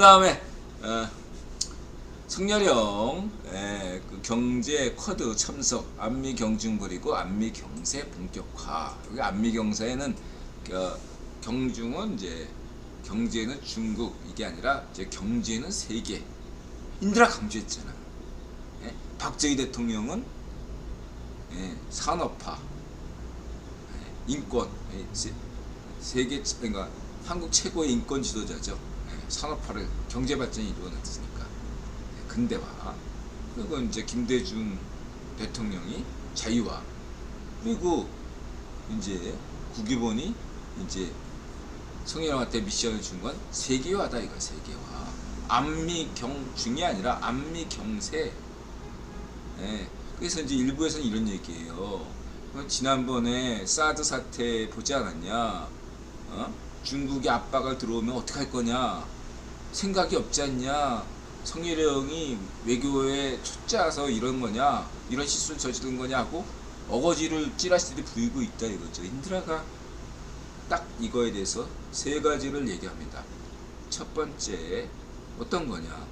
다음에 성렬형 그 경제 쿼드 참석 안미 경중 벌이고 안미 경세 본격화. 여기 안미 경세에는 경중은 이제 경제는 중국 이게 아니라 이제 경제는 세계. 인드라 강조했잖아. 예? 박정희 대통령은 산업화, 인권, 세계 그러니까 한국 최고의 인권 지도자죠. 산업화를 경제 발전이 이루어졌으니까 근대화. 그리고 이제 김대중 대통령이 자유화. 그리고 이제 국유본이 이제 성렬형한테 미션을 준 건 세계화다 이거 세계화. 안미경중이 아니라 안미경세. 그래서 이제 일부에서는 이런 얘기예요. 지난번에 사드 사태 보지 않았냐? 중국이 압박을 들어오면 어떻게 할 거냐? 생각이 없지 않냐? 성렬형이 외교에 초짜서 이런 거냐? 이런 실수를 저지른 거냐 하고 어거지를 찌라시들이 부리고 있다 이거죠. 인드라가 딱 이거에 대해서 세 가지를 얘기합니다. 첫 번째 어떤 거냐?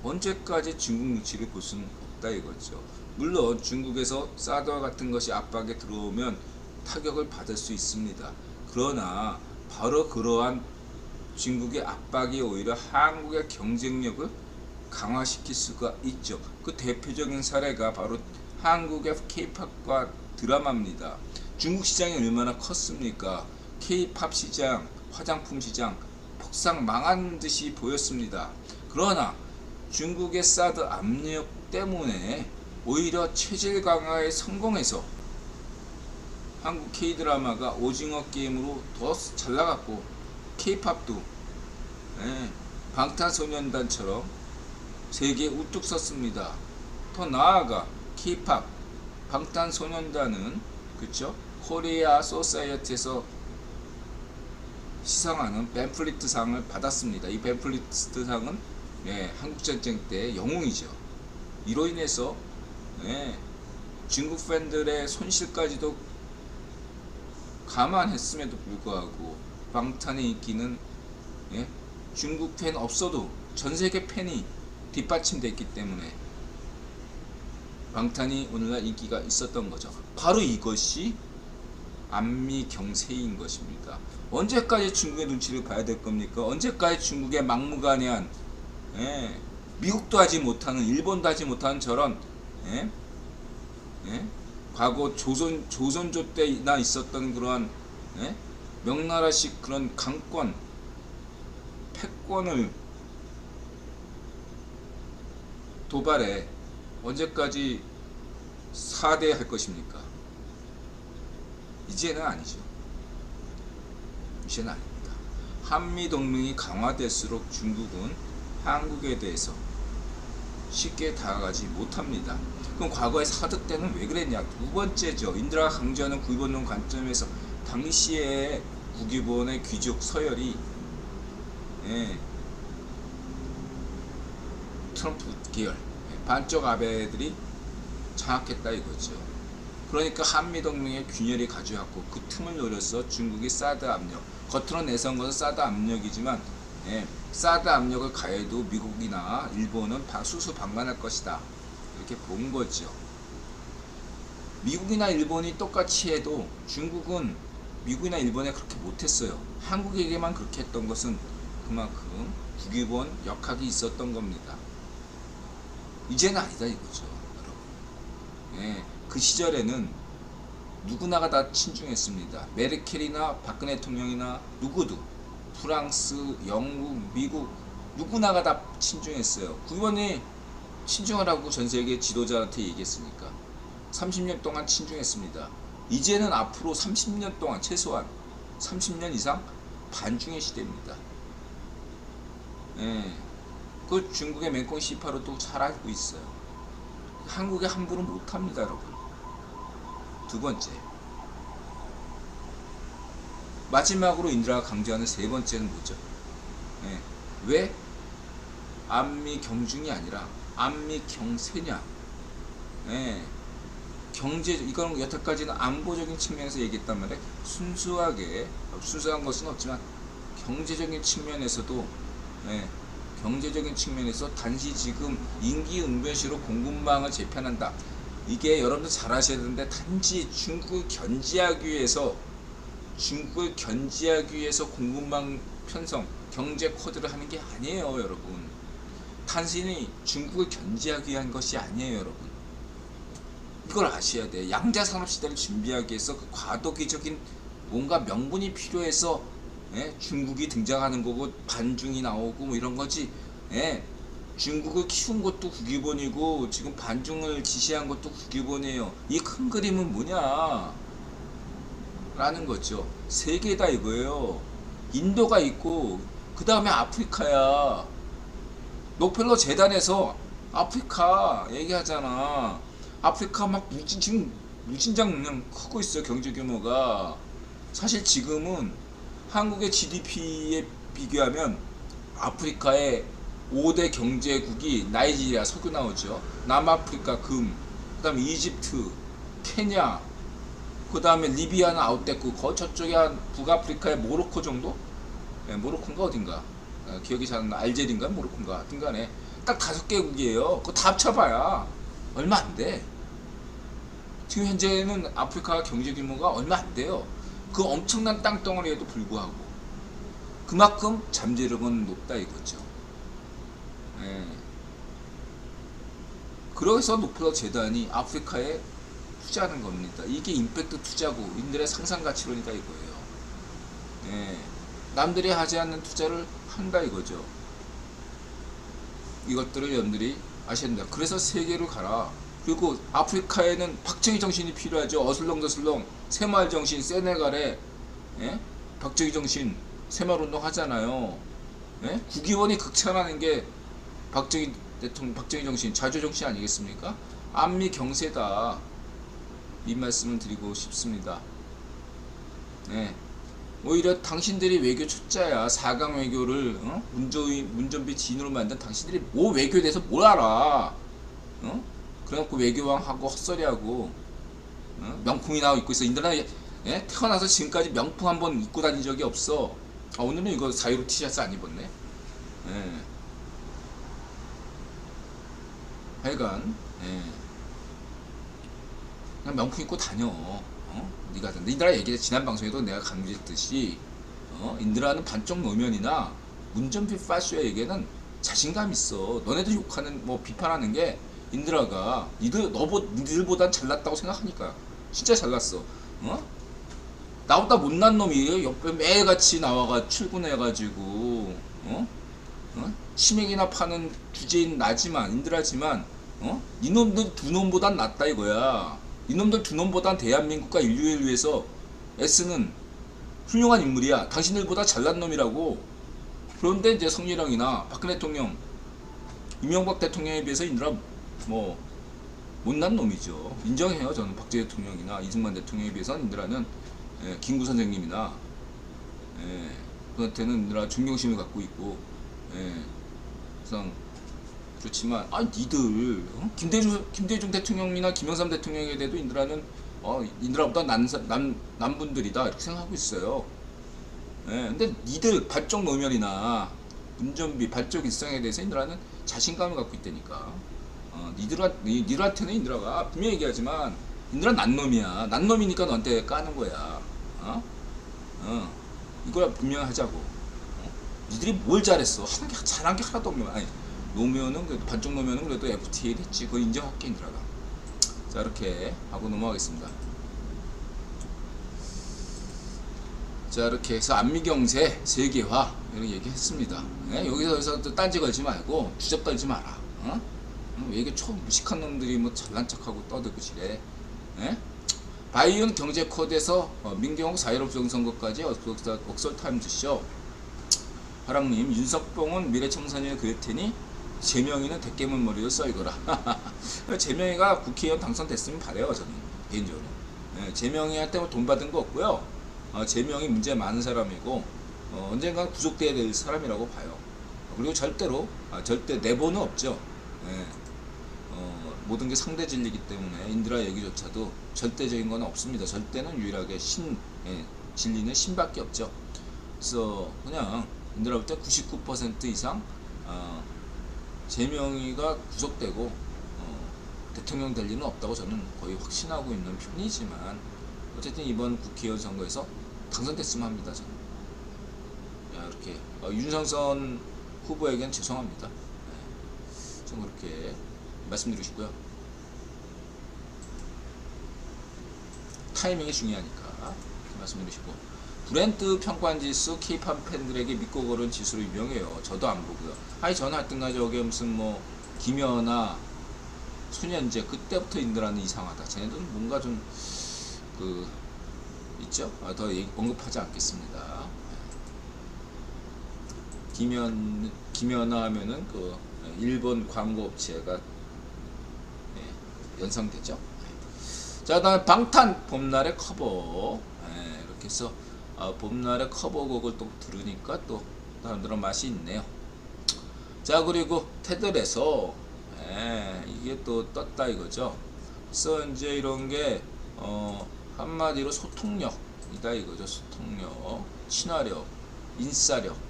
언제까지 중국 눈치를 볼 수는 없다 이거죠. 물론 중국에서 사드와 같은 것이 압박에 들어오면 타격을 받을 수 있습니다. 그러나 바로 그러한 중국의 압박이 오히려 한국의 경쟁력을 강화시킬 수가 있죠. 그 대표적인 사례가 바로 한국의 K-팝과 드라마입니다. 중국 시장이 얼마나 컸습니까? K-팝 시장, 화장품 시장 폭삭 망한 듯이 보였습니다. 그러나 중국의 사드 압력 때문에 오히려 체질 강화에 성공해서 한국 K-드라마가 오징어 게임으로 더 잘 나갔고 K-팝도 방탄소년단처럼 세계에 우뚝 섰습니다. 더 나아가 K-팝 방탄소년단은 그쵸? 코리아 소사이어티에서 시상하는 벤플리트 상을 받았습니다. 이 벤플리트 상은 한국전쟁 때 영웅이죠. 이로 인해서 중국 팬들의 손실까지도 감안했음에도 불구하고 방탄의 인기는 중국 팬 없어도 전세계 팬이 뒷받침됐기 때문에 방탄이 오늘날 인기가 있었던 거죠. 바로 이것이 안미경세인 것입니다. 언제까지 중국의 눈치를 봐야 될 겁니까? 언제까지 중국의 막무가내한 미국도 하지 못하는 일본도 하지 못하는 저런 과거 조선조 때나 있었던 그러한 명나라식 그런 강권 패권을 도발해 언제까지 사대할 것입니까? 이제는 아니죠. 이제는 아닙니다. 한미동맹이 강화될수록 중국은 한국에 대해서 쉽게 다가가지 못합니다. 그럼 과거에 사드 때는 왜 그랬냐? 두 번째죠. 인드라가 강조하는 국유본론 관점에서 당시에 국유본의 귀족 서열이 트럼프 계열 반쪽 아베들이 장악했다 이거죠. 그러니까 한미동맹의 균열이 가져왔고 그 틈을 노려서 중국이 사드 압력, 겉으로 내세운 것은 사드 압력이지만 사드 압력을 가해도 미국이나 일본은 수수방관할 것이다 이렇게 본 거죠. 미국이나 일본이 똑같이 해도 중국은 미국이나 일본에 그렇게 못했어요. 한국에게만 그렇게 했던 것은 그만큼 국유본 역학이 있었던 겁니다. 이제는 아니다 이거죠, 여러분. 그 시절에는 누구나가 다 친중했습니다. 메르켈이나 박근혜 대통령이나 누구도 프랑스, 영국, 미국 누구나가 다 친중했어요. 국유본이 친중하라고 전세계 지도자한테 얘기했으니까 30년 동안 친중했습니다. 이제는 앞으로 30년 동안 최소한 30년 이상 반중의 시대입니다. 그 중국의 맹꽁 시파로도 잘 알고 있어요. 한국에 함부로 못합니다 여러분. 두 번째, 마지막으로 인드라가 강조하는 세 번째는 뭐죠? 왜 안미경중이 아니라 안미경세냐? 경제, 이건 여태까지는 안보적인 측면에서 얘기했단 말이에요. 순수한 것은 없지만 경제적인 측면에서도 예, 경제적인 측면에서 단지 지금 임기응변시로 공급망을 재편한다. 이게 여러분들 잘 아셔야 되는데, 단지 중국을 견제하기 위해서 공급망 편성, 경제 코드를 하는 게 아니에요, 여러분. 단순히 중국을 견제하기 위한 것이 아니에요, 여러분. 이걸 아셔야 돼. 양자 산업 시대를 준비하기 위해서 그 과도기적인 뭔가 명분이 필요해서, 예? 중국이 등장하는 거고 반중이 나오고 뭐 이런 거지. 예? 중국을 키운 것도 국유본이고 지금 반중을 지시한 것도 국유본이에요. 이 큰 그림은 뭐냐? 라는 거죠. 세계다 이거예요. 인도가 있고 그 다음에 아프리카야. 록펠러 재단에서 아프리카 얘기하잖아. 아프리카 막 지금 무진장 그냥 크고 있어요. 경제 규모가. 사실 지금은 한국의 GDP에 비교하면 아프리카의 5대 경제국이 나이지리아 석유 나오죠. 남아프리카 금, 그 다음에 이집트, 케냐, 그 다음에 리비아는 아웃됐고 저쪽에 한 북아프리카의 모로코 정도? 네, 모로코인가 어딘가 기억이 잘 안 나. 알제리인가 모로코인가 하여튼 간에 딱 5개국이에요. 그거 다 합쳐봐야 얼마 안 돼. 지금 현재는 아프리카 경제 규모가 얼마 안 돼요. 그 엄청난 땅덩어리에도 불구하고 그만큼 잠재력은 높다 이거죠. 예. 그래서 록펠러 재단이 아프리카에 투자하는 겁니다. 이게 임팩트 투자고 인들의 상상 가치론이다 이거예요. 예. 남들이 하지 않는 투자를 한다 이거죠. 이것들을 여러분들이 아셔야 된다. 그래서 세계로 가라. 그리고 아프리카에는 박정희 정신이 필요하죠. 어슬렁저슬렁 새마을 정신, 세네갈에, 예? 박정희 정신 새마을 운동 하잖아요. 예? 국위원이 극찬하는 게 박정희 대통령, 박정희 정신, 자주 정신 아니겠습니까? 안미 경세다. 이 말씀을 드리고 싶습니다. 예. 오히려 당신들이 외교 초짜야. 4강 외교를 문전비 지인으로 만든 당신들이 뭐 외교에 대해서 뭘 알아? 그래갖고 외교왕하고 헛소리하고 명품이나 입고 있어. 인들아, 예? 태어나서 지금까지 명품 한번 입고 다닌 적이 없어. 오늘은 이거 자유로 티셔츠 안 입었네. 예. 하여간 그냥 명품 입고 다녀. 니가 인들아 얘기해. 지난 방송에도 내가 강조했듯이 인들아는 반쪽 노면이나 문전비 파쇼에게는 자신감 있어. 너네들 욕하는 뭐 비판하는 게 인드라가 니들보단 잘났다고 생각하니까. 진짜 잘났어. 나보다 못난 놈이 옆에 매일같이 나와가 출근해가지고 치맥이나 파는 주제인 나지만 인드라지만 이놈들 두 놈보단 낫다 이거야. 이놈들 두 놈보단 대한민국과 인류를 위해서 애쓰는 훌륭한 인물이야. 당신들보다 잘난 놈이라고. 그런데 이제 성렬형이나 박근혜 대통령, 이명박 대통령에 비해서 인드라 뭐 못난 놈이죠. 인정해요. 저는 박정희 대통령이나 이승만 대통령에 비해서는 인드라는 김구 선생님이나 그한테는 인드라 존경심을 갖고 있고 그래서 그렇지만 니들 김대중 대통령이나 김영삼 대통령에 대해도 인드라는 인드라보다 난 분들이다 이렇게 생각하고 있어요. 근데 니들 발적 노면이나 운전비 발적 일상에 대해서 인드라는 자신감을 갖고 있다니까. 니들한테는 인드라가 분명히 얘기하지만 인드라 난 놈이야. 난 놈이니까 너한테 까는 거야. 이걸 분명히 하자고. 니들이 뭘 잘했어? 잘한 게 하나도 없는 거야. 노면은 그래도 반쪽 노면은 그래도 FTA 됐지. 그거 인정할게 인드라가. 자, 이렇게 하고 넘어가겠습니다. 자, 이렇게 해서 안미경제 세계화 이런 얘기 했습니다. 여기서 또 딴지 걸지 말고 주접 떨지 마라. 왜 이게 무식한 놈들이 뭐 잘난 척하고 떠들고 지래. 바이온 경제 코드에서 민경욱 4.15 부정선거까지 옥설타임즈쇼. 화랑님, 윤석봉은 미래청산인을 그릴 테니 재명이는 대깨문 머리로 썰거라. 재명이가 국회의원 당선됐으면 바래요. 저는 개인적으로. 재명이한테 뭐 돈 받은 거 없고요. 재명이 문제 많은 사람이고 언젠가 구속돼야 될 사람이라고 봐요. 그리고 절대 내보는 없죠. 모든 게 상대 진리이기 때문에 인드라 얘기조차도 절대적인 건 없습니다. 절대는 유일하게 진리는 신밖에 없죠. 그래서 그냥 인들아 볼 때 99% 이상 제명이가 구속되고 대통령 될 리는 없다고 저는 거의 확신하고 있는 편이지만 어쨌든 이번 국회의원 선거에서 당선됐으면 합니다. 저는. 이렇게 윤상선 후보에겐 죄송합니다. 좀 그렇게 말씀드리고 싶고요. 타이밍이 중요하니까 말씀드리고 싶고, 브랜드 평가지수 K-팝 팬들에게 믿고 고른 지수로 유명해요. 저도 안 보고요. 저는 하여튼간 저게 무슨 뭐 김연아, 손현재 그때부터 인들하는 이상하다. 쟤네들은 뭔가 좀 있죠. 더 언급하지 않겠습니다. 김연아 하면은 일본 광고 업체가 연상되죠. 자, 그다음에 방탄 봄날의 커버. 이렇게 해서 봄날의 커버곡을 또 들으니까 또 사람들은 맛이 있네요. 자, 그리고 테들에서 이게 또 떴다 이거죠. 그래서 이제 이런 게 한마디로 소통력이다 이거죠. 소통력, 친화력, 인싸력.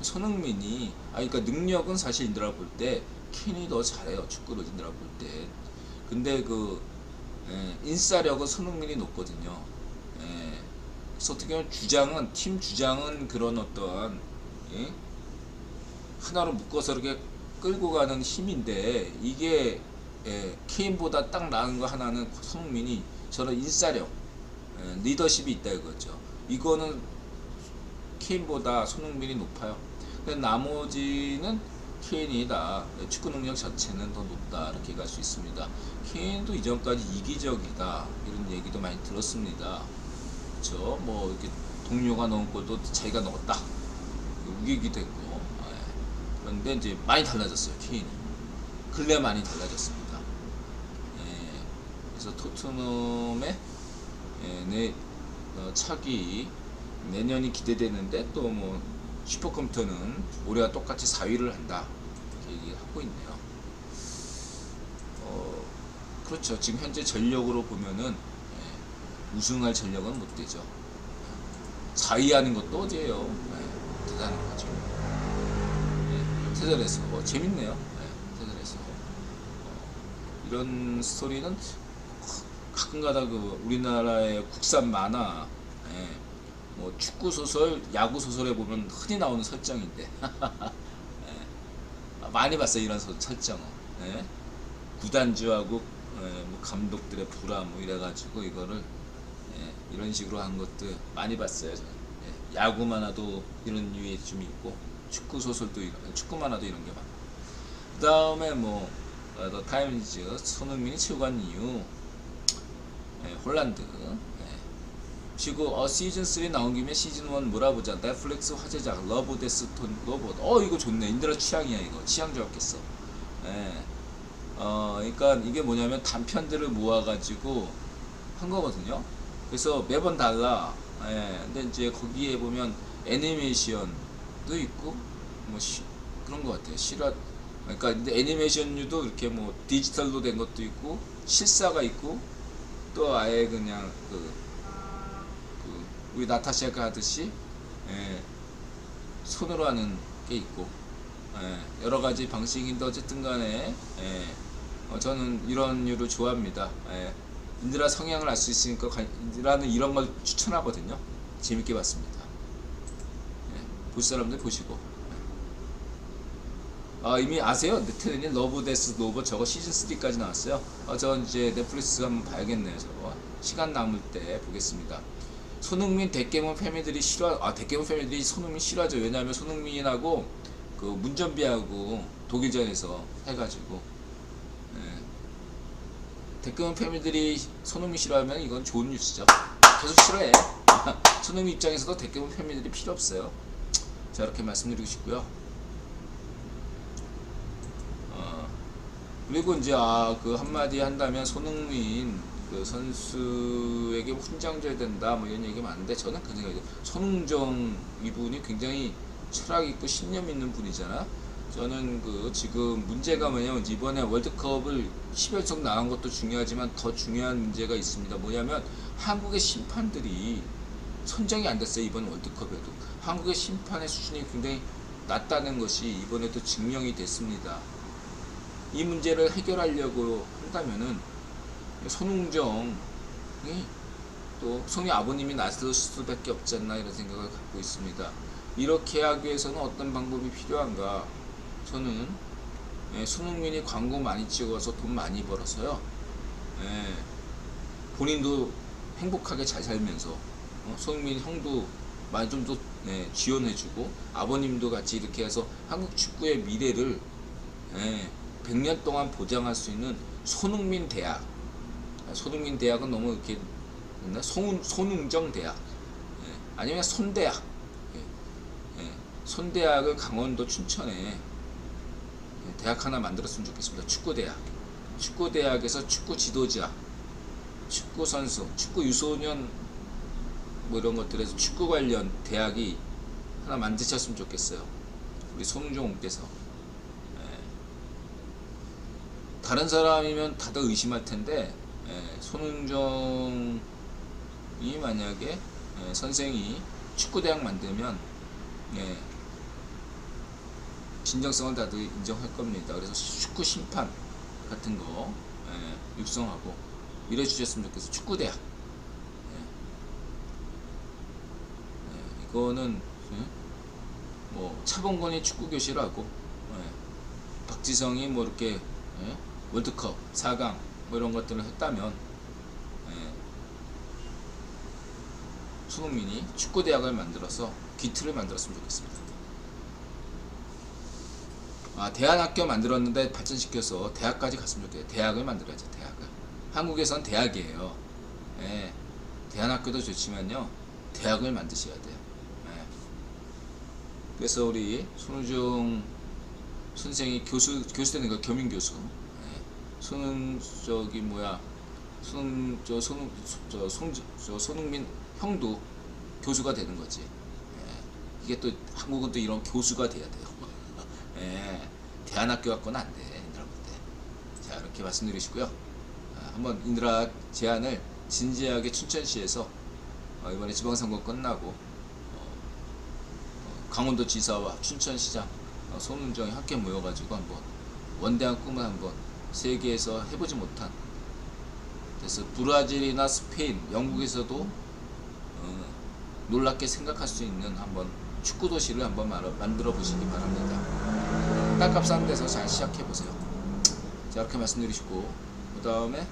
손흥민이 그러니까 능력은 사실 인들아 볼 때 켄이 더 잘해요. 축구를 인들아 볼 때. 근데 인싸력은 손흥민이 높거든요. 그래서 어떻게 보면 팀 주장은 그런 어떠한 하나로 묶어서 이렇게 끌고 가는 힘인데, 이게 케인보다 딱 나은 거 하나는 손흥민이 저는 인싸력, 리더십이 있다 이거죠. 이거는 케인보다 손흥민이 높아요. 근데 나머지는 케인이다. 축구 능력 자체는 더 높다 이렇게 갈 수 있습니다. 케인도 이전까지 이기적이다 이런 얘기도 많이 들었습니다. 그렇죠? 뭐 이렇게 동료가 넣은 골도 자기가 넣었다 우기기도 했고. 그런데 이제 많이 달라졌어요. 케인이 근래 많이 달라졌습니다. 그래서 토트넘의 차기 내년이 기대되는데, 또 뭐 슈퍼컴퓨터는 올해와 똑같이 4위를 한다 이렇게 얘기하고 있네요. 그렇죠. 지금 현재 전력으로 보면은 우승할 전력은 못 되죠. 4위 하는 것도 어제예요. 대단한 거죠. 테들에서 재밌네요. 테들에서 이런 스토리는 가끔가다 우리나라의 국산 만화, 뭐 축구 소설, 야구 소설에 보면 흔히 나오는 설정인데 많이 봤어요 이런 설정은. 구단주하고 뭐 감독들의 불화 뭐 이래가지고 이거를 이런 식으로 한 것도 많이 봤어요. 야구 만화도 이런 류에 좀 있고, 축구 소설도 축구 만화도 이런 게 많고. 그 다음에 뭐 더 타임즈 손흥민이 최고 간 이유, 홀란드. 그리고 시즌 3 나온 김에 시즌 1 몰아보자. 넷플릭스 화제작 러브 데스 톤 로봇. 이거 좋네. 인들아 취향이야 이거. 취향 좋았겠어. 그러니까 이게 뭐냐면 단편들을 모아가지고 한 거거든요. 그래서 매번 달라. 근데 이제 거기에 보면 애니메이션도 있고 뭐 그런 것 같아요. 그러니까 근데 애니메이션류도 이렇게 뭐 디지털로 된 것도 있고 실사가 있고, 또 아예 그냥 우리 나타샤가 하듯이 손으로 하는 게 있고, 여러 가지 방식인데 어쨌든 간에 저는 이런 류를 좋아합니다. 인드라 성향을 알 수 있으니까 인드라는 이런 걸 추천하거든요. 재밌게 봤습니다. 볼 사람들 보시고. 이미 아세요? 네트넷이 러브 데스 로봇 저거 시즌 3까지 나왔어요. 저 이제 넷플릭스 한번 봐야겠네요. 저거 시간 남을 때 보겠습니다. 손흥민 데깨몬 패밀리들이 데깨몬 패밀리들이 손흥민 싫어하죠. 왜냐하면 손흥민하고 문전비하고 독일전에서 해가지고 데깨몬 패밀리들이 손흥민 싫어하면 이건 좋은 뉴스죠. 계속 싫어해. 손흥민 입장에서도 데깨몬 패밀리들이 필요 없어요. 자, 이렇게 말씀드리고 싶고요. 그리고 이제 한마디 한다면 손흥민 선수에게 훈장 줘야 된다 뭐 이런 얘기 많은데, 저는 그 생각이죠. 손흥정 이분이 굉장히 철학 있고 신념 있는 분이잖아. 저는 지금 문제가 뭐냐면, 이번에 월드컵을 10연속 나간 것도 중요하지만 더 중요한 문제가 있습니다. 뭐냐면 한국의 심판들이 선정이 안 됐어요. 이번 월드컵에도 한국의 심판의 수준이 굉장히 낮다는 것이 이번에도 증명이 됐습니다. 이 문제를 해결하려고 한다면은 손흥정이 또 손이 아버님이 나설 수밖에 없지 않나 이런 생각을 갖고 있습니다. 이렇게 하기 위해서는 어떤 방법이 필요한가? 저는 손흥민이 광고 많이 찍어서 돈 많이 벌어서요. 본인도 행복하게 잘 살면서 손흥민 형도 많이 좀 더 지원해주고 아버님도 같이 이렇게 해서 한국 축구의 미래를 100년 동안 보장할 수 있는 손흥민 대학. 손흥민 대학은 너무 이렇게 손흥정 대학, 아니면 손대학. 손대학을 강원도 춘천에 대학 하나 만들었으면 좋겠습니다. 축구대학. 축구대학에서 축구 지도자, 축구 선수, 축구 유소년 뭐 이런 것들에서 축구 관련 대학이 하나 만드셨으면 좋겠어요. 우리 손흥정께서. 다른 사람이면 다들 의심할 텐데 손흥정이 만약에 선생이 축구대학 만들면 진정성을 다들 인정할 겁니다. 그래서 축구 심판 같은 거 육성하고 이래 주셨으면 좋겠어요. 축구대학. 이거는 뭐 차범근이 축구교실하고 박지성이 뭐 이렇게 월드컵 4강 뭐 이런 것들을 했다면 손흥민이 축구대학을 만들어서 기틀을 만들었으면 좋겠습니다. 대안학교 만들었는데 발전시켜서 대학까지 갔으면 좋겠어요. 대학을 만들어야죠. 대학을. 한국에선 대학이에요. 대안학교도 좋지만요, 대학을 만드셔야 돼요. 그래서 우리 손흥정 선생이 교수 되는 거, 겸임교수. 손흥민 형도 교수가 되는 거지. 이게 또 한국은 또 이런 교수가 돼야 돼요. 대안학교 갖고는 안 돼, 인들한테. 자, 이렇게 말씀드리시고요. 한번 인드라 제안을 진지하게 춘천시에서 이번에 지방선거 끝나고 강원도지사와 춘천시장 손흥정이 함께 모여가지고 한번 원대한 꿈을 한번 세계에서 해보지 못한, 그래서 브라질이나 스페인, 영국에서도 놀랍게 생각할 수 있는 한번 축구 도시를 한번 만들어 보시기 바랍니다. 땅값 싼 데서 잘 시작해 보세요. 자, 이렇게 말씀드리시고, 그 다음에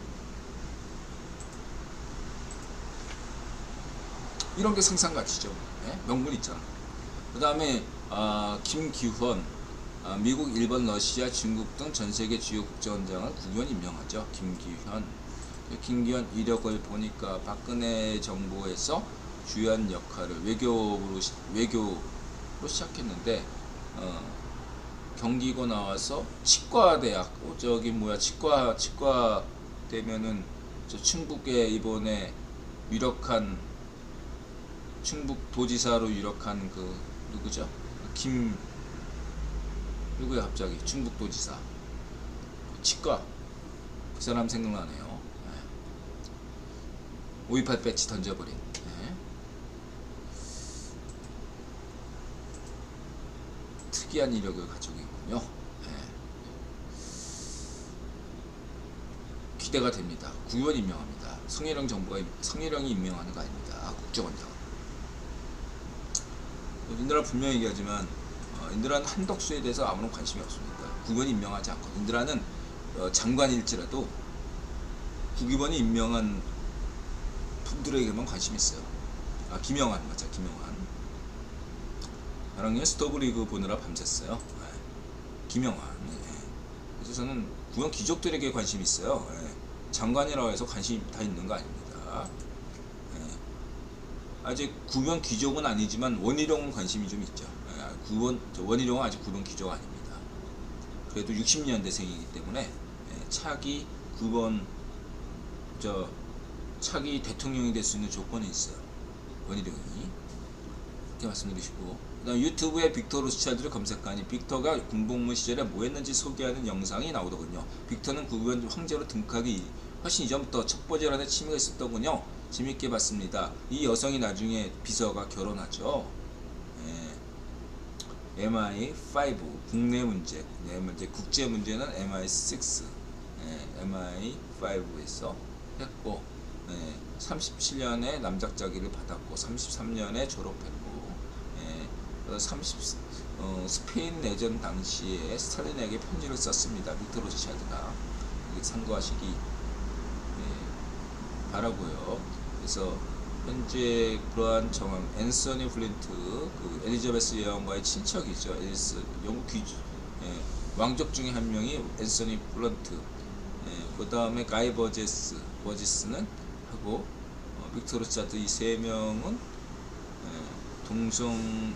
이런 게 생산가치죠. 명분 있잖아. 그 다음에 김기현, 미국, 일본, 러시아, 중국 등 전세계 주요 국제원장을 국회의원 임명하죠. 김기현 이력을 보니까 박근혜 정부에서 주요한 역할을 외교로 시작했는데 경기고 나와서 치과대학, 치과 되면은 저 충북에 이번에 유력한 충북 도지사로 유력한 그 누구죠? 누구야 갑자기 충북 도지사. 치과, 그 사람 생각나네요. 5.18 배치 던져버린. 특이한 이력을 가지고 있군요. 기대가 됩니다. 국회의원 임명합니다. 성희령이 임명하는 거 아닙니다. 국정원장. 인드라 분명히 얘기하지만 인드라는 한덕수에 대해서 아무런 관심이 없습니다. 국회의원 임명하지 않고, 인드라는 장관일지라도 국회의원이 임명한 분들에게만 관심이 있어요. 김영환 맞아, 김영환. 나랑 스토브리그 보느라 밤샜어요. 김영환. 그래서 저는 국회의원 귀족들에게 관심이 있어요. 장관이라고 해서 관심이 다 있는 거 아닙니다. 아직 국회의원 귀족은 아니지만 원희룡은 관심이 좀 있죠. 원희룡은 아직 국회의원 귀족 아닙니다. 그래도 60년대생이기 때문에 차기 차기 대통령이 될 수 있는 조건이 있어요. 원희룡이. 이렇게 말씀드리시고, 그다음 유튜브에 빅터 로스차일드를 검색하니 빅터가 군복무 시절에 뭐 했는지 소개하는 영상이 나오더군요. 빅터는 국회의원 황제로 등극하기 훨씬 이전부터 첩보질환에 취미가 있었더군요. 재밌게 봤습니다. 이 여성이 나중에 비서가 결혼하죠. MI5 국내 문제, 국제 문제는 MI6, MI5에서 했고, 37년에 남작자기를 받았고 33년에 졸업했고, 30 스페인 내전 당시에 스탈린에게 편지를 썼습니다. 빅터 로치차드가 참고하시기 바라고요. 그래서 현재 그러한 정황, 앤서니 플린트, 그 엘리자베스 여왕과의 친척이죠. 영국 왕족 중에 한 명이 앤서니 플런트. 그 다음에 가이 버지스는 하고 빅터 로치차드 이 세 명은 동성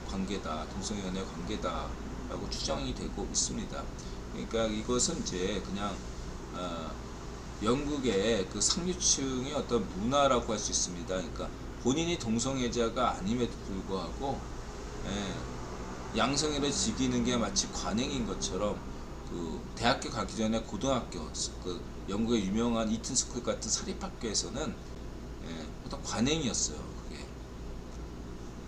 관계다, 동성연애 관계다라고 추정이 되고 있습니다. 그러니까 이것은 이제 그냥 영국의 그 상류층의 어떤 문화라고 할 수 있습니다. 그러니까 본인이 동성애자가 아님에도 불구하고 양성애를 즐기는 게 마치 관행인 것처럼, 그 대학교 가기 전에 고등학교, 그 영국의 유명한 이튼 스쿨 같은 사립학교에서는 어떤 관행이었어요.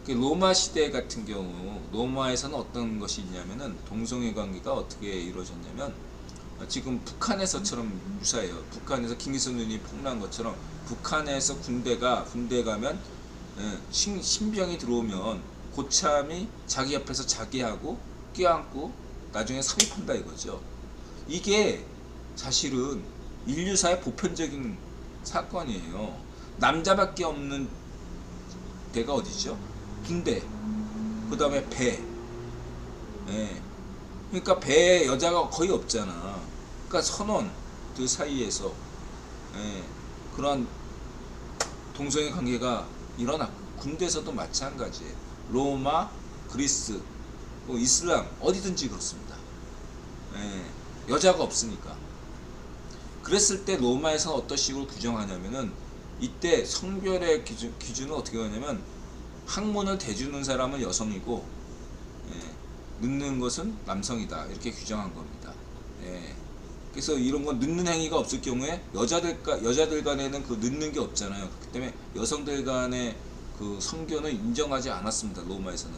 그게 로마 시대 같은 경우, 로마에서는 어떤 것이 있냐면은 동성애 관계가 어떻게 이루어졌냐면, 지금 북한에서처럼 유사해요. 북한에서 김일성군이 폭로한 것처럼 북한에서 군대 가면 신병이 들어오면 고참이 자기 옆에서 자기하고 껴안고 나중에 삽입한다 이거죠. 이게 사실은 인류사의 보편적인 사건이에요. 남자밖에 없는 데가 어디죠? 군대, 그 다음에 배. 그러니까 배에 여자가 거의 없잖아. 그러니까 선원들 사이에서 그런 동성애 관계가 일어났고, 군대에서도 마찬가지예요. 로마, 그리스, 뭐 이슬람 어디든지 그렇습니다. 여자가 없으니까. 그랬을 때 로마에서는 어떤 식으로 규정하냐면은, 이때 성별의 기준은 어떻게 하냐면, 학문을 대주는 사람은 여성이고 늦는 것은 남성이다, 이렇게 규정한 겁니다. 그래서 이런 건 늦는 행위가 없을 경우에 여자들 간에는 그 늦는 게 없잖아요. 그렇기 때문에 여성들 간의 그 성교는 인정하지 않았습니다, 로마에서는.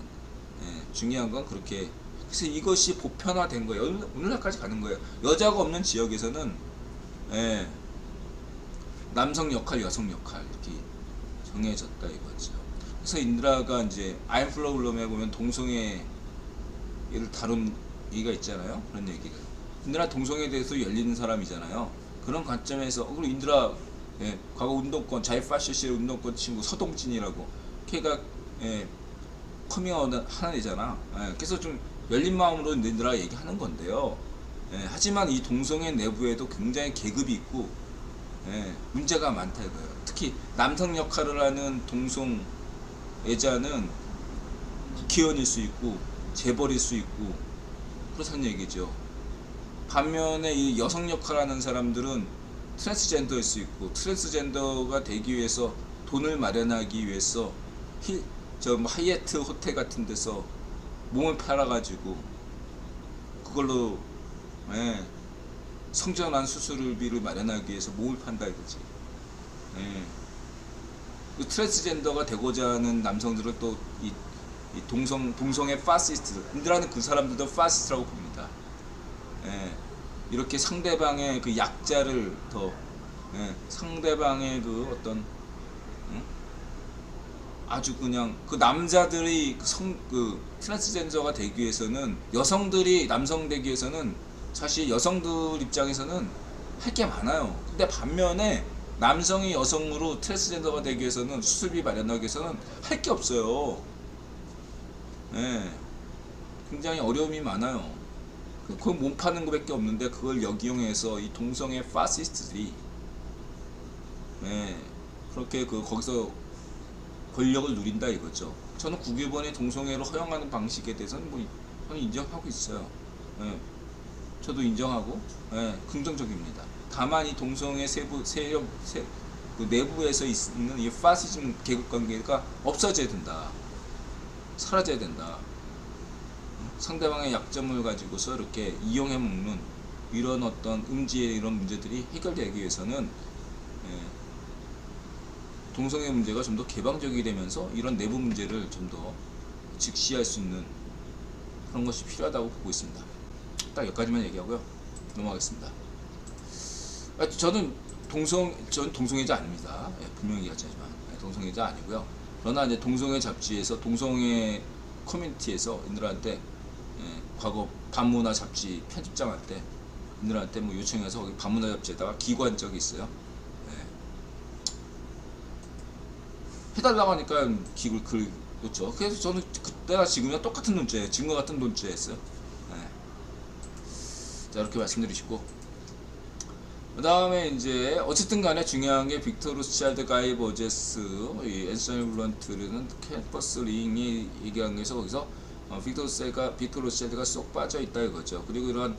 중요한 건 그렇게. 그래서 이것이 보편화된 거예요. 오늘날까지 가는 거예요. 여자가 없는 지역에서는 남성 역할, 여성 역할 이렇게 정해졌다 이거죠. 그래서 인드라가 이제 아임 플로글럼에 보면 동성애를 다룬 얘기가 있잖아요. 그런 얘기가. 인드라 동성애에 대해서 열리는 사람이잖아요. 그런 관점에서 그리고 인드라 과거 운동권, 자유파시스트 운동권 친구 서동진이라고, 걔가 커밍아웃 하는 애잖아. 그래서 좀 열린 마음으로 인드라 얘기하는 건데요. 하지만 이 동성애 내부에도 굉장히 계급이 있고 문제가 많다 이거예요. 특히 남성 역할을 하는 동성애자는 국회의원일 수 있고 재벌일 수 있고 그렇다는 얘기죠. 반면에 이 여성 역할을 하는 사람들은 트랜스젠더일 수 있고, 트랜스젠더가 되기 위해서 돈을 마련하기 위해서 하이애트 호텔 같은 데서 몸을 팔아가지고 그걸로 성전환 수술비를 마련하기 위해서 몸을 판다 이거지. 그 트랜스젠더가 되고자 하는 남성들을 또 이 동성애 파시스트, 인드라는 그 사람들도 파시스트라고 봅니다. 이렇게 상대방의 그 약자를 더 상대방의 그 어떤 아주 그냥 그 남자들이 그 트랜스젠더가 되기 위해서는, 여성들이 남성 되기 위해서는 사실 여성들 입장에서는 할 게 많아요. 근데 반면에 남성이 여성으로 트랜스젠더가 되기 위해서는, 수술비 마련하기 위해서는 할 게 없어요. 굉장히 어려움이 많아요. 그걸 몸 파는 것밖에 없는데 그걸 역이용해서 이 동성애 파시스트들이 그렇게 거기서 권력을 누린다 이거죠. 저는 국유본의 동성애를 허용하는 방식에 대해서는 저는 인정하고 있어요. 저도 인정하고 긍정적입니다. 다만 이 동성애 그 내부에서 있는 이 파시즘 계급 관계가 없어져야 된다. 사라져야 된다. 상대방의 약점을 가지고서 이렇게 이용해 먹는 이런 어떤 음지의 이런 문제들이 해결되기 위해서는 동성애 문제가 좀 더 개방적이 되면서 이런 내부 문제를 좀 더 직시할 수 있는 그런 것이 필요하다고 보고 있습니다. 딱 여기까지만 얘기하고요. 넘어가겠습니다. 저는 동성애자 아닙니다. 예, 분명히 얘기하지만 동성애자 아니고요. 그러나 이제 동성애 잡지에서 동성애 커뮤니티에서 인들한테 과거 반문화 잡지 편집장할 때 인들한테 뭐 요청해서 거기 반문화 잡지에다가 기고한 적이 있어요. 해달라고 하니까 기글 글 놓죠. 그래서 저는 그때나 지금이나 똑같은 논조예요. 지금과 같은 논조였어요. 자, 이렇게 말씀드리시고, 그 다음에 이제 어쨌든 간에 중요한 게 빅터 로스차일드, 가이 버제스, 이 앤서니 블런트는 캠퍼스 링이 얘기한 게서 거기서 빅터 로스차일드가 쏙 빠져 있다 이거죠. 그리고 이런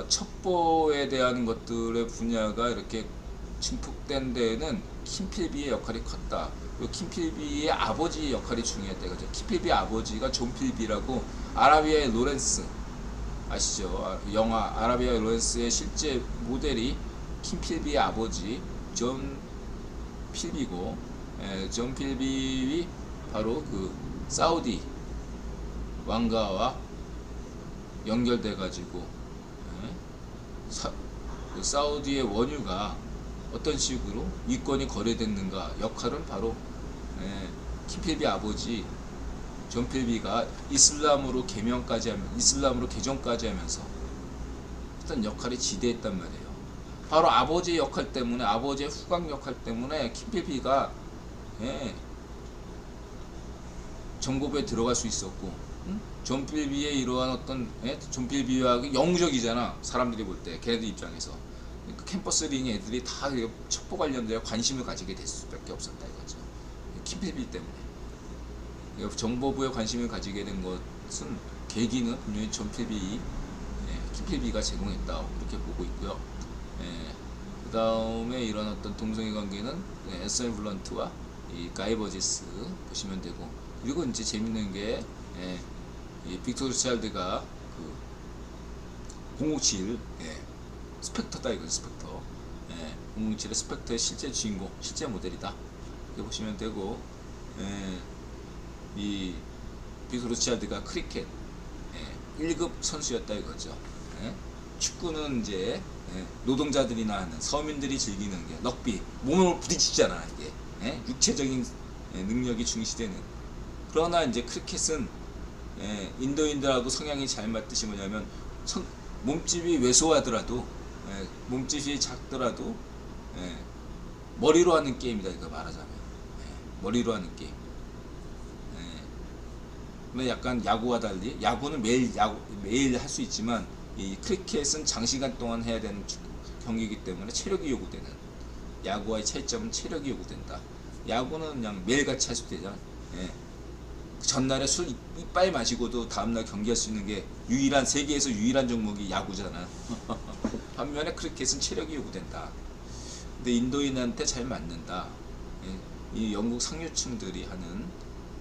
첩보에 대한 것들의 분야가 이렇게 증폭된 데에는 킴필비의 역할이 컸다. 그리고 킴필비의 아버지 역할이 중요했다 이거죠. 킴필비 아버지가 존 필비라고 아라비아의 로렌스 아시죠? 영화 아라비아의 로렌스의 실제 모델이 킴필비의 아버지 존 필비고, 존 필비 바로 그 사우디 왕가와 연결돼 가지고 그 사우디의 원유가 어떤 식으로 이권이 거래됐는가 역할은 바로 킴필비 아버지 존 필비가 이슬람으로 개정까지 하면서 어떤 역할이 지대했단 말이에요. 바로 아버지의 역할 때문에, 아버지의 후광 역할 때문에 킴필비가 정보부에 들어갈 수 있었고, 존 필비의 이러한 어떤 존 필비와 영웅적이잖아 사람들이 볼 때 걔네들 입장에서. 그 캠퍼스 링 애들이 다 첩보 관련되어 관심을 가지게 될 수밖에 없었다 이거죠. 킴필비 때문에. 정보부에 관심을 가지게 된 것은 계기는 분명히 존 필비, 킴필비가 제공했다 이렇게 보고 있고요. 그 다음에 이런 어떤 동성애 관계는 앤서니 블런트와 이 가이 버지스 보시면 되고, 그리고 이제 재밌는 게 이 빅터 로스차일드가 그 007 스펙터다 이거 스펙터. 007의 스펙터의 실제 주인공, 실제 모델이다 이렇게 보시면 되고, 이 빅터 로스차일드가 크리켓 1급 선수였다 이거죠. 축구는 이제 노동자들이나 하는 서민들이 즐기는 게 럭비, 몸을 부딪히잖아 이게. 육체적인 능력이 중시되는. 그러나 이제 크리켓은 인도인들하고 성향이 잘 맞듯이 뭐냐면 몸집이 왜소하더라도, 몸집이 작더라도 머리로 하는 게임이다 이거 말하자면. 머리로 하는 게임. 근데 약간 야구와 달리, 야구는 매일 할 수 있지만 이 크리켓은 장시간 동안 해야 되는 경기이기 때문에 체력이 요구되는. 야구와의 차이점은 체력이 요구된다. 야구는 그냥 매일같이 할 수 되잖아. 전날에 술 이빨 마시고도 다음날 경기할 수 있는 게 세계에서 유일한 종목이 야구잖아. 반면에 크리켓은 체력이 요구된다. 근데 인도인한테 잘 맞는다. 이 영국 상류층들이 하는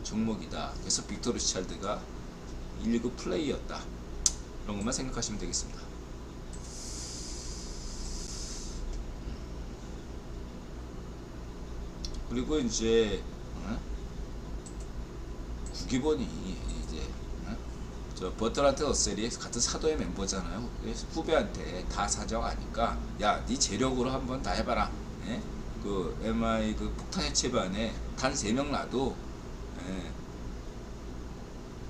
종목이다. 그래서 빅터 로스차일드가 1급 플레이였다. 이런 것만 생각하시면 되겠습니다. 그리고 이제 구기본이 이제 저 버트란트 어셀이 같은 사도의 멤버잖아요. 그래서 후배한테 다 사정 아니까 야, 네 재력으로 한번 다 해봐라. 그 MI 그 폭탄 해체반에 단 3명 놔도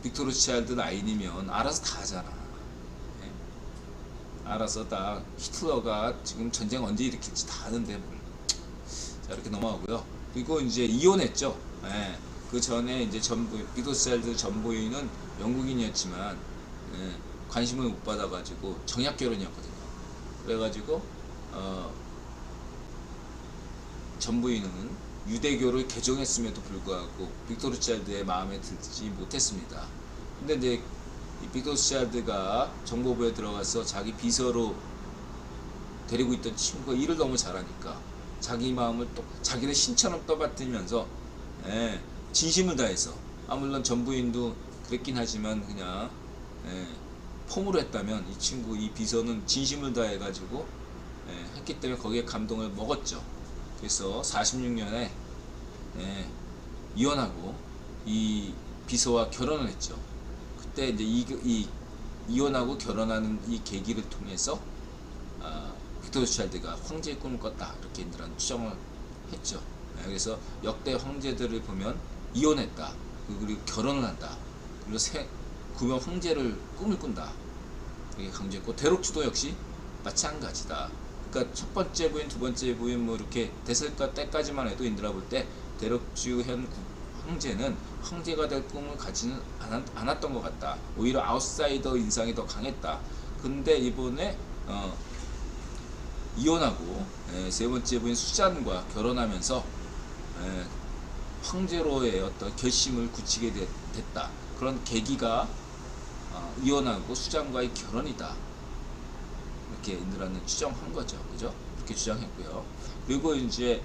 빅터 로스차일드 라인이면 알아서 다 하잖아. 알아서 다 히틀러가 지금 전쟁 언제 일으킬지 다 아는데 뭘. 자, 이렇게 넘어가고요. 그리고 이제 이혼했죠. 그 전에 이제 빅터 로스차일드 전부인은 영국인이었지만 관심을 못 받아가지고 정약 결혼이었거든요. 그래가지고 전부인은 유대교를 개종했음에도 불구하고 빅터 로스차일드의 마음에 들지 못했습니다. 근데 이제 이 빅터 로스차일드가 정보부에 들어가서 자기 비서로 데리고 있던 친구가 일을 너무 잘하니까 자기 마음을 또 자기네 신처럼 떠받들면서 진심을 다해서, 물론 전부인도 그랬긴 하지만 그냥 폼으로 했다면 이 친구, 이 비서는 진심을 다해 가지고 했기 때문에 거기에 감동을 먹었죠. 그래서 46년에 예, 이혼하고 이 비서와 결혼을 했죠. 그때 이제 이혼하고 결혼하는 이 계기를 통해서 빅터 로스차일드가 황제의 꿈을 꿨다 이렇게 인들은 추정을 했죠. 예, 그래서 역대 황제들을 보면 이혼했다, 그리고 결혼을 한다, 그리고 구명 황제를 꿈을 꾼다 이렇게 강조했고, 대록주도 역시 마찬가지다. 그러니까 첫 번째 부인, 두 번째 부인 뭐 이렇게 됐을 때까지만 해도 인들아 볼 때 대록주 현 황제는 황제가 될 꿈을 가지는 않았던 것 같다. 오히려 아웃사이더 인상이 더 강했다. 근데 이번에 이혼하고 세 번째 부인 수잔과 결혼하면서 황제로의 어떤 결심을 굳히게 됐다. 그런 계기가 이혼하고 수잔과의 결혼이다. 이렇게 인들한테 추정한 거죠. 그죠? 이렇게 주장했고요. 그리고 이제